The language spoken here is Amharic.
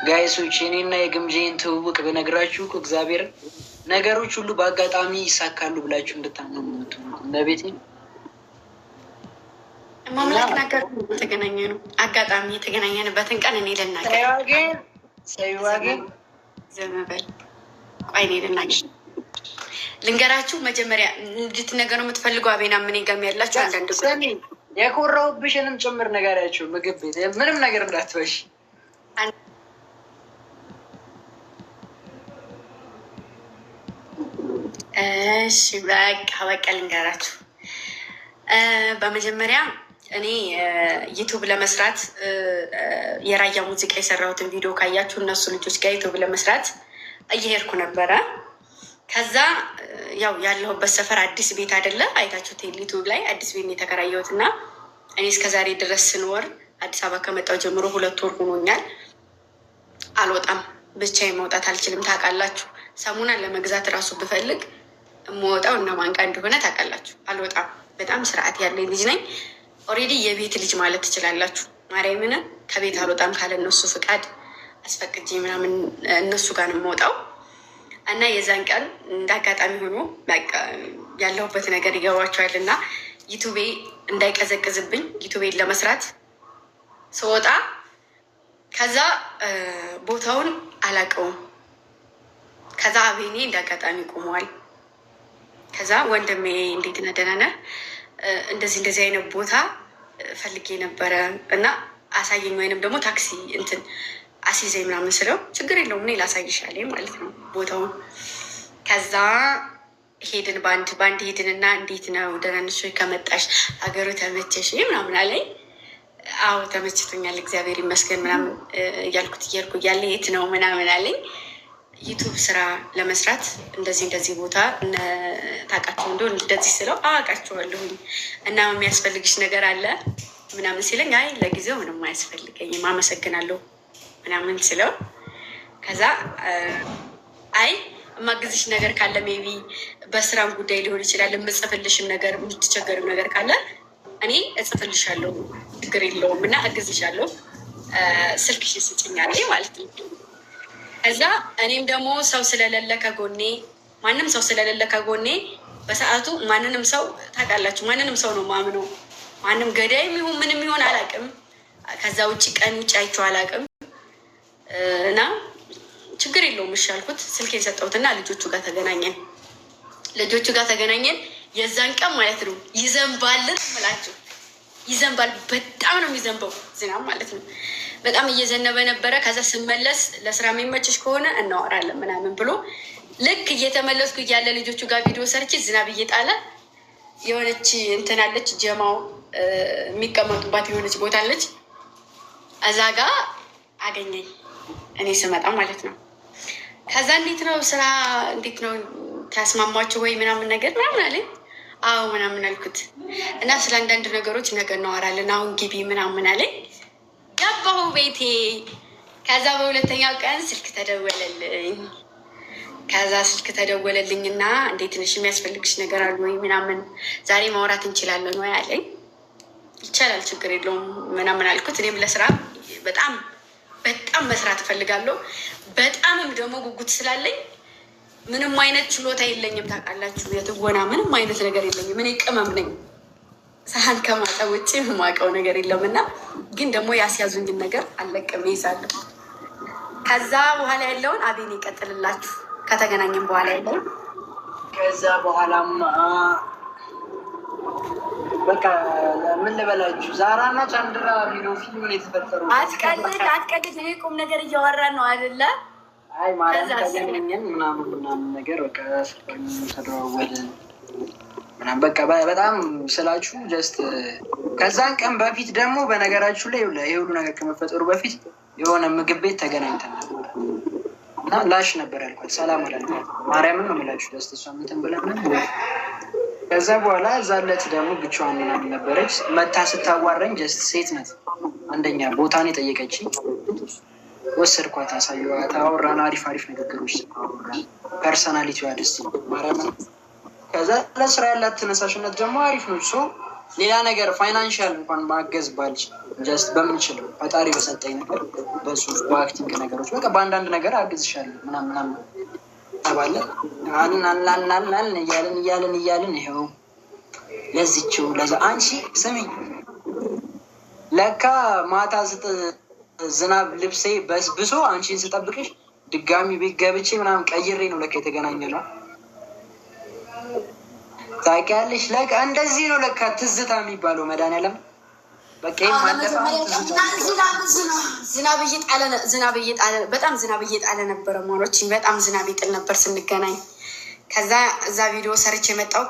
ጋይሶች እኔና የግምጄን ትውውቅ በነግራችሁ እግዚአብሔር ነገሮች ሁሉ በአጋጣሚ ይሳካሉ ብላችሁ እንድታምኑ ለቤቴ ማምላክ ነገር የተገናኘ ነው። አጋጣሚ የተገናኘንበትን ቀን እኔ ልናገር ሰይዋጌን ዘመበል ቆይ እኔ ልናገር ልንገራችሁ። መጀመሪያ እንድትነገሩ የምትፈልገው አቤና ምን ጋም ያላችሁ አንዳንድ የኮራሁብሽንም ጭምር ነገራችሁ። ምግብ ቤት ምንም ነገር እንዳትበሽ። እሺ በቃ ልንገራችሁ። በመጀመሪያ እኔ ዩቱብ ለመስራት የራያ ሙዚቃ የሰራሁትን ቪዲዮ ካያችሁ እነሱ ልጆች ጋር ዩቱብ ለመስራት እየሄድኩ ነበረ። ከዛ ያው ያለሁበት ሰፈር አዲስ ቤት አይደለ አይታችሁት ዩቱብ ላይ አዲስ ቤት የተከራየሁት እና እኔ እስከዛሬ ድረስ ስኖር አዲስ አበባ ከመጣሁ ጀምሮ 2 ወር ሆኖኛል። አልወጣም፣ ብቻዬን መውጣት አልችልም። ታውቃላችሁ፣ ሰሙና ለመግዛት እራሱ ብፈልግ የምወጣው እና ማንቃ እንደሆነ ታውቃላችሁ። አልወጣም። በጣም ስርዓት ያለኝ ልጅ ነኝ። ኦልሬዲ የቤት ልጅ ማለት ትችላላችሁ። ማርያምን ከቤት አልወጣም ካለ እነሱ ፍቃድ አስፈቅጄ ምናምን እነሱ ጋር ነው የምወጣው። እና የዛን ቀን እንደ አጋጣሚ ሆኖ ያለሁበት ነገር ይገባቸዋል እና ዩቱቤ እንዳይቀዘቅዝብኝ ዩቱቤን ለመስራት ስወጣ ከዛ ቦታውን አላውቀውም። ከዛ አቤኔ እንደ አጋጣሚ ቆመዋል። ከዛ ወንድሜ እንዴት ነህ ደህና ነህ? እንደዚህ አይነት ቦታ ፈልጌ ነበረ እና አሳየኝ፣ ወይንም ደግሞ ታክሲ እንትን አሲዘኝ ምናምን ስለው ችግር የለውም እኔ ላሳይሻለሁ ማለት ነው ቦታውን። ከዛ ሄድን፣ በአንድ ሄድንና እንዴት ነው ደህና ነሽ ወይ ከመጣሽ ሀገሩ ተመቸሽ ምናምን አለኝ። አዎ ተመችቶኛል እግዚአብሔር ይመስገን ምናምን እያልኩት እየሄድኩ እያለ የት ነው ምናምን አለኝ። ዩቱብ ስራ ለመስራት እንደዚህ ቦታ ታውቃቸው እንደሆነ እንደዚህ ስለው አውቃቸዋለሁኝ እና የሚያስፈልግሽ ነገር አለ ምናምን ሲለኝ አይ ለጊዜው ምንም አያስፈልገኝም አመሰግናለሁ ምናምን ስለው ከዛ አይ የማግዝሽ ነገር ካለ ሜቢ በስራም ጉዳይ ሊሆን ይችላል፣ የምጽፍልሽም ነገር የምትቸገርም ነገር ካለ እኔ እጽፍልሻለሁ ችግር የለውም እና እግዝሻለሁ ስልክሽ ስጭኛለ ማለት ነው። ከዛ እኔም ደግሞ ሰው ስለሌለ ከጎኔ ማንም ሰው ስለሌለ ከጎኔ በሰዓቱ ማንንም ሰው ታውቃላችሁ፣ ማንንም ሰው ነው ማምነው። ማንም ገዳይም ይሁን ምንም ይሁን አላውቅም። ከዛ ውጭ ቀን ውጭ አይቼው አላውቅም እና ችግር የለውም እሺ አልኩት። ስልኬን ሰጠሁትና ልጆቹ ጋር ተገናኘን። የዛን ቀን ማለት ነው ይዘንባልን ምላችሁ ይዘንባል። በጣም ነው የሚዘንበው ዝናብ ማለት ነው። በጣም እየዘነበ ነበረ። ከዛ ስመለስ ለስራ የሚመችሽ ከሆነ እናወራለን ምናምን ብሎ ልክ እየተመለስኩ እያለ ልጆቹ ጋር ቪዲዮ ሰርች ዝናብ እየጣለ የሆነች እንትን አለች ጀማው የሚቀመጡባት የሆነች ቦታ አለች። እዛ ጋ አገኘኝ እኔ ስመጣ ማለት ነው። ከዛ እንዴት ነው ስራ እንዴት ነው ታስማማችሁ ወይ ምናምን ነገር ምናምን አለኝ። አዎ ምናምን አልኩት እና ስለ አንዳንድ ነገሮች ነገ እናወራለን አሁን ግቢ ምናምን አለኝ። ገባሁ ቤቴ። ከዛ በሁለተኛው ቀን ስልክ ተደወለልኝና እንዴት ነሽ የሚያስፈልግሽ ነገር አለ ወይ ምናምን ዛሬ ማውራት እንችላለን ወይ አለኝ። ይቻላል ችግር የለውም ምናምን አልኩት። እኔም ለስራ በጣም መስራት እፈልጋለሁ። በጣምም ደግሞ ጉጉት ስላለኝ ምንም አይነት ችሎታ የለኝም ታውቃላችሁ። የትወና ምንም አይነት ነገር የለኝም። እኔ ቅመም ነኝ። ሳህን ከማጠብ ውጭ የማውቀው ነገር የለም እና ግን ደግሞ ያስያዙኝን ነገር አለቅም ይይዛለሁ። ከዛ በኋላ ያለውን አቤኔ ይቀጥልላችሁ። ከተገናኘን በኋላ ያለውን ከዛ በኋላም በቃ ምን ልበላችሁ ዛራና ቻንድራ ቪዲዮ ፊልም የተፈጠሩ አትቀልድ። ይሄ ቁም ነገር እያወራን ነው አይደለ? አይ ማለት ተገናኘን ምናምን ነገር በቃ ተደዋወልን ምናምን በቃ በጣም ስላችሁ ጀስት ከዛን ቀን በፊት ደግሞ በነገራችሁ ላይ የሁሉ ነገር ከመፈጠሩ በፊት የሆነ ምግብ ቤት ተገናኝተናል እና ላሽ ነበር ያልኳት። ሰላም አላልኳት። ማርያምን ነው የምላችሁ ጀስት እሷ እንትን ብለን ከዛ በኋላ እዛለት ደግሞ ብቻዋን ምናምን ነበረች። መታ ስታዋረኝ ጀስት ሴት ናት አንደኛ ቦታን የጠየቀችኝ ወሰድኳት፣ አሳየኋት፣ አወራን፣ አሪፍ ንግግሮች አወራን። ፐርሰናሊቲዋ ደስ ማርያምን ከዛ ለስራ ያላት ተነሳሽነት ደግሞ አሪፍ ነው። ሶ ሌላ ነገር ፋይናንሻል እንኳን ማገዝ ባልች ጀስት በምንችለው ፈጣሪ በሰጠኝ ነገር በጽሁፍ በአክቲንግ ነገሮች በቃ በአንዳንድ ነገር አግዝሻለሁ ምናምን ተባለ። አናናናናን እያልን ይኸው ለዚችው ለዛ አንቺ ስሚኝ ለካ ማታ ዝናብ ልብሴ በስብሶ አንቺን ስጠብቅሽ ድጋሚ ቤት ገብቼ ምናምን ቀይሬ ነው ለካ የተገናኘ ነው። ታውቂያለሽ ለካ እንደዚህ ነው ለካ ትዝታ የሚባለው መድኃኒዓለም በቃ ዝናብ እየጣለ ነበረ። ማሮች በጣም ዝናብ ይጥል ነበር ስንገናኝ። ከዛ እዛ ቪዲዮ ሰርች የመጣው